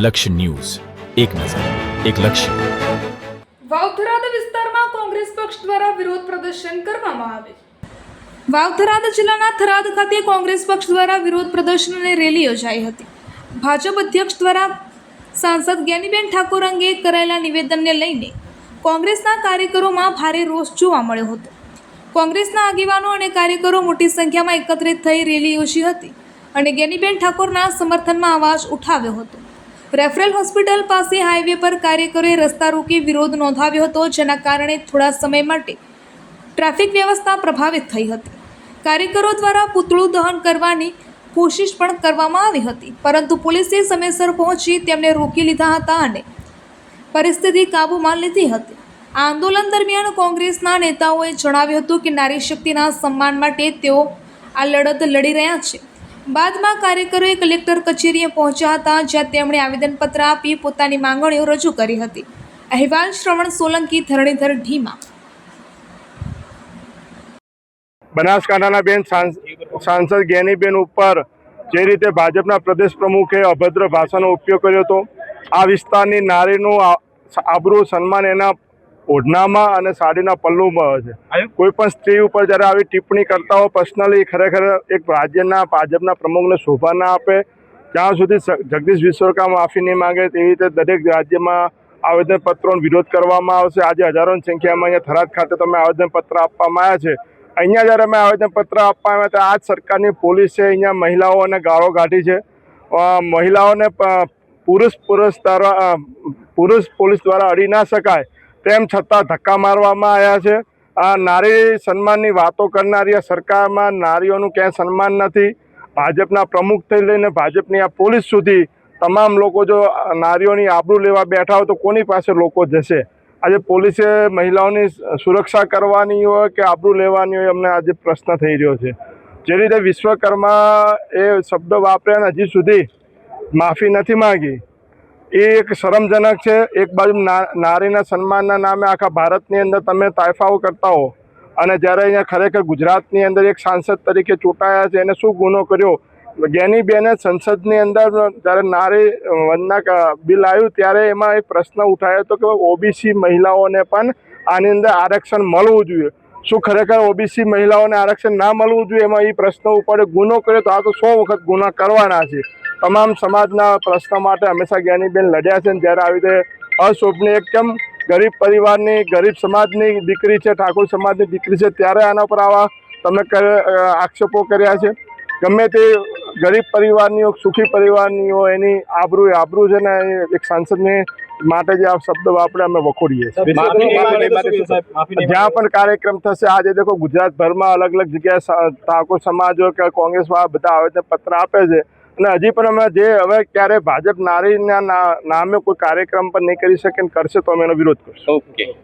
લક્ષ્ય ન્યૂઝ, એક નજર, એક લક્ષ્ય. વાવ-થરાદ વિસ્તારમાં કોંગ્રેસ પક્ષ દ્વારા વિરોધ પ્રદર્શન કરવામાં આવ્યું. વાવ-થરાદ જિલ્લાના થરાદ ખાતે કોંગ્રેસ પક્ષ દ્વારા વિરોધ પ્રદર્શન અને રેલી યોજાઈ હતી. ભાજપ અધ્યક્ષ દ્વારા સાંસદ જ્ઞાનીબેન ઠાકોર અંગે કરાયેલા નિવેદનને લઈને કોંગ્રેસના કાર્યકરોમાં ભારે રોષ જોવા મળ્યો હતો. કોંગ્રેસના આગેવાનો અને કાર્યકરો મોટી સંખ્યામાં એકત્રિત થઈ રેલી યોજી હતી અને જ્ઞાનીબેન ઠાકોરના સમર્થનમાં અવાજ ઉઠાવ્યો હતો. રેફરલ હોસ્પિટલ પાસે હાઈવે પર કાર્યકરોએ રસ્તા રોકી વિરોધ નોંધાવ્યો હતો, જેના કારણે થોડા સમય માટે ટ્રાફિક વ્યવસ્થા પ્રભાવિત થઈ હતી. કાર્યકરો દ્વારા પૂતળું દહન કરવાની કોશિશ પણ કરવામાં આવી હતી, પરંતુ પોલીસે સમયસર પહોંચી તેમને રોકી લીધા હતા અને પરિસ્થિતિ કાબૂમાં લીધી હતી. આ આંદોલન દરમિયાન કોંગ્રેસના નેતાઓએ જણાવ્યું હતું કે નારી શક્તિના સન્માન માટે તેઓ આ લડત લડી રહ્યા છે. બાદમાં કાર્યકરોએ કલેક્ટર કચેરીએ પહોંચ્યા હતા, જ્યાં તેમણે આવેદનપત્ર આપી પોતાની માંગણીઓ રજૂ કરી હતી. અહેવાલ શ્રવણ સોલંકી, ધરણીધર ઢીમા. બનાસકાંઠાના બેન સાંસદ જ્ઞાનીબેન ઉપર જે રીતે ભાજપના પ્રદેશ પ્રમુખે અભદ્ર ભાષાનો ઉપયોગ કર્યો હતો, આ વિસ્તારની નારીનું આબરૂ સન્માન એના ઓઢણામાં અને સાડીના પલ્લુમાં છે. કોઈ પણ સ્ત્રી ઉપર જ્યારે આવી ટિપ્પણી કરતા હોય પર્સનલી, ખરેખર એક રાજ્યના ભાજપના પ્રમુખને શોભા ના આપે. જ્યાં સુધી જગદીશ વિશ્વકર્મા માફી નહીં માંગે તેવી રીતે દરેક રાજ્યમાં આવેદનપત્રોનો વિરોધ કરવામાં આવશે. આજે હજારોની સંખ્યામાં અહીંયા થરાદ ખાતે તમે આવેદનપત્ર આપવામાં આવ્યા છે. અહીંયા જ્યારે અમે આવેદનપત્ર આપવા આવ્યા ત્યારે આ જ સરકારની પોલીસે અહીંયા મહિલાઓને ગાળો કાઢી છે. મહિલાઓને પુરુષ પોલીસ દ્વારા અડી ના શકાય તેમ છતાં ધક્કા મારવામાં આવ્યા છે. આ નારી સન્માનની વાતો કરનારી આ સરકારમાં નારીઓનું ક્યાંય સન્માન નથી. ભાજપના પ્રમુખથી લઈને ભાજપની આ પોલીસ સુધી તમામ લોકો જો નારીઓની આબરૂ લેવા બેઠા હોય તો કોની પાસે લોકો જશે? આજે પોલીસે મહિલાઓની સુરક્ષા કરવાની હોય કે આબરૂ લેવાની હોય, અમને આજે પ્રશ્ન થઈ રહ્યો છે. જે રીતે વિશ્વકર્મા એ શબ્દ વાપર્યા હજી સુધી માફી નથી માંગી, એ એક શરમજનક છે. એક બાજુ નારીના સન્માનના નામે આખા ભારતની અંદર તમે તાયફાઓ કરતા હો અને જ્યારે અહીંયા ખરેખર ગુજરાતની અંદર એક સાંસદ તરીકે ચૂંટાયા છે, એને શું ગુનો કર્યો? જ્ઞાનીબેને સંસદની અંદર જ્યારે નારી વંદના બિલ આવ્યું ત્યારે એમાં એક પ્રશ્ન ઉઠાયો હતો કે ઓબીસી મહિલાઓને પણ આની અંદર આરક્ષણ મળવું જોઈએ. શું ખરેખર ઓબીસી મહિલાઓને આરક્ષણ ના મળવું જોઈએ? એમાં એ પ્રશ્ન ઉપર ગુનો કર્યો તો આ તો 100 વખત ગુના કરવાના છે. તમામ સમાજના પ્રશ્ન માટે હંમેશા જ્ઞાનીબેન લડ્યા છે. જ્યારે આવી રીતે અશોભની એકદમ ગરીબ પરિવારની, ગરીબ સમાજની દીકરી છે, ઠાકોર સમાજની દીકરી છે, ત્યારે આના પર આવા તમે આક્ષેપો કર્યા છે. ગમે તે ગરીબ પરિવારની હોય, સુખી પરિવારની હોય, એની આબરૂ છે ને એક સાંસદને માટે જે આ શબ્દ વાપરે અમે વખોડીએ છીએ. જ્યાં પણ કાર્યક્રમ થશે, આજે દેખો ગુજરાતભરમાં અલગ અલગ જગ્યાએ ઠાકોર સમાજ હોય કે કોંગ્રેસ વાળા બધા આવેદનપત્ર આપે છે અને હજી પણ અમે હવે ક્યારે ભાજપ નારીના નામે કોઈ કાર્યક્રમ પણ નહીં કરી શકે કરશે તો અમે એનો વિરોધ કરશું. ઓકે.